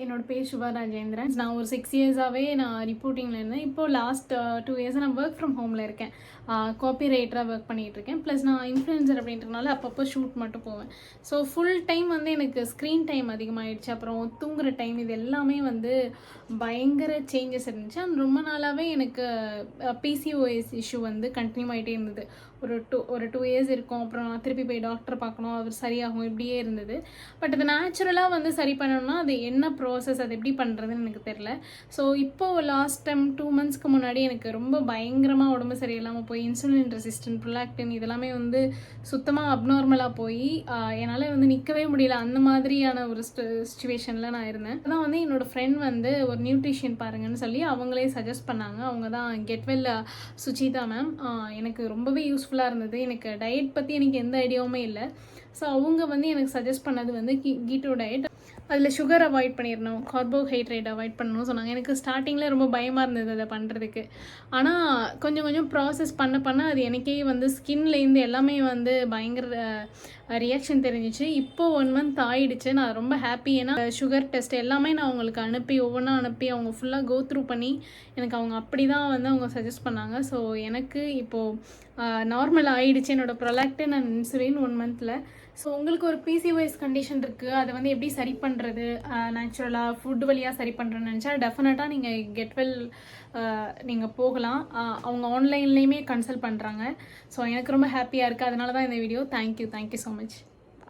என்னோட பேர் சுபா ராஜேந்திரன். நான் ஒரு 6 இயர்ஸாகவே நான் ரிப்போர்ட்டிங்கில் இருந்தேன். இப்போது லாஸ்ட் 2 இயர்ஸாக நான் ஒர்க் ஃப்ரம் ஹோமில் இருக்கேன். காப்பி ரைட்டராக ஒர்க் பண்ணிகிட்ருக்கேன். ப்ளஸ் நான் இன்ஃப்ளூயன்சர் அப்படின்றனால அப்பப்போ ஷூட் மட்டும் போவேன். ஸோ ஃபுல் டைம் வந்து எனக்கு ஸ்க்ரீன் டைம் அதிகமாகிடுச்சு. அப்புறம் தூங்குகிற டைம் இது எல்லாமே வந்து பயங்கர சேஞ்சஸ் இருந்துச்சு. அண்ட் ரொம்ப நாளாகவே எனக்கு பிசிஓஎஸ் இஷ்யூ வந்து கண்டினியூ ஆகிட்டே இருந்தது. ஒரு 2 இயர்ஸ் இருக்கும். அப்புறம் நான் திருப்பி போய் டாக்டர் பார்க்கணும், அவர் சரியாகும், இப்படியே இருந்தது. பட் அது நேச்சுரலாக வந்து சரி பண்ணணும்னா அது என்ன ப்ராசஸ், அது எப்படி பண்ணுறதுன்னு எனக்கு தெரில. ஸோ இப்போது லாஸ்ட் டைம் 2 மந்த்ஸ்க்கு முன்னாடி எனக்கு ரொம்ப பயங்கரமாக உடம்பு சரியில்லாமல் போய் இன்சுலின் ரெசிஸ்டன்ட், ப்ரொலாக்டின் இதெல்லாமே வந்து சுத்தமாக அப்நார்மலாக போய் என்னால் வந்து நிற்கவே முடியல. அந்த மாதிரியான ஒரு சிச்சுவேஷனில் நான் இருந்தேன். அதான் வந்து என்னோடய ஃப்ரெண்ட் வந்து ஒரு நியூட்ரிஷியன் பாருங்கன்னு சொல்லி அவங்களே சஜஸ்ட் பண்ணாங்க. அவங்க தான் கெட்வெல் சுஜிதா மேம். எனக்கு ரொம்பவே யூஸ்ஃபுல்லாக இருந்தது. எனக்கு டயட் பற்றி எனக்கு எந்த ஐடியாவுமே இல்லை. ஸோ அவங்க வந்து எனக்கு சஜஸ்ட் பண்ணது வந்து கீட்டோ டயட். அதில் சுகர் அவாய்ட் பண்ணிடணும், கார்போஹைட்ரேட் அவாய்ட் பண்ணணும்னு சொன்னாங்க. எனக்கு ஸ்டார்டிங்கில் ரொம்ப பயமாக இருந்தது அதை பண்ணுறதுக்கு. ஆனால் கொஞ்சம் கொஞ்சம் ப்ராசஸ் பண்ண அது எனக்கே வந்து ஸ்கின்லேருந்து எல்லாமே வந்து பயங்கர ரியாக்ஷன் தெரிஞ்சிச்சு. இப்போது 1 மந்த் ஆயிடுச்சு. நான் ரொம்ப ஹாப்பி. ஏன்னா சுகர் டெஸ்ட் எல்லாமே நான் அவங்களுக்கு ஒவ்வொன்றா அனுப்பி அவங்க ஃபுல்லாக கோ த்ரூ பண்ணி எனக்கு அவங்க அப்படி தான் வந்து அவங்க சஜஸ்ட் பண்ணாங்க. ஸோ எனக்கு இப்போது நார்மல் ஆகிடுச்சு என்னோடய ப்ரொலாக்டின் அண்ட் இன்சுலின் 1 மந்தில். ஸோ உங்களுக்கு ஒரு பிசிஓஎஸ் கண்டிஷன் இருக்குது, அதை வந்து எப்படி சரி பண்ணுறது, நேச்சுரலாக ஃபுட் வழியாக சரி பண்ணுறேன்னு நினச்சா டெஃபினட்டாக நீங்கள் கெட்வெல் நீங்கள் போகலாம். அவங்க ஆன்லைன்லேயுமே கன்சல்ட் பண்ணுறாங்க. ஸோ எனக்கு ரொம்ப ஹாப்பியாக இருக்குது. அதனால தான் இந்த வீடியோ. Thank you so much.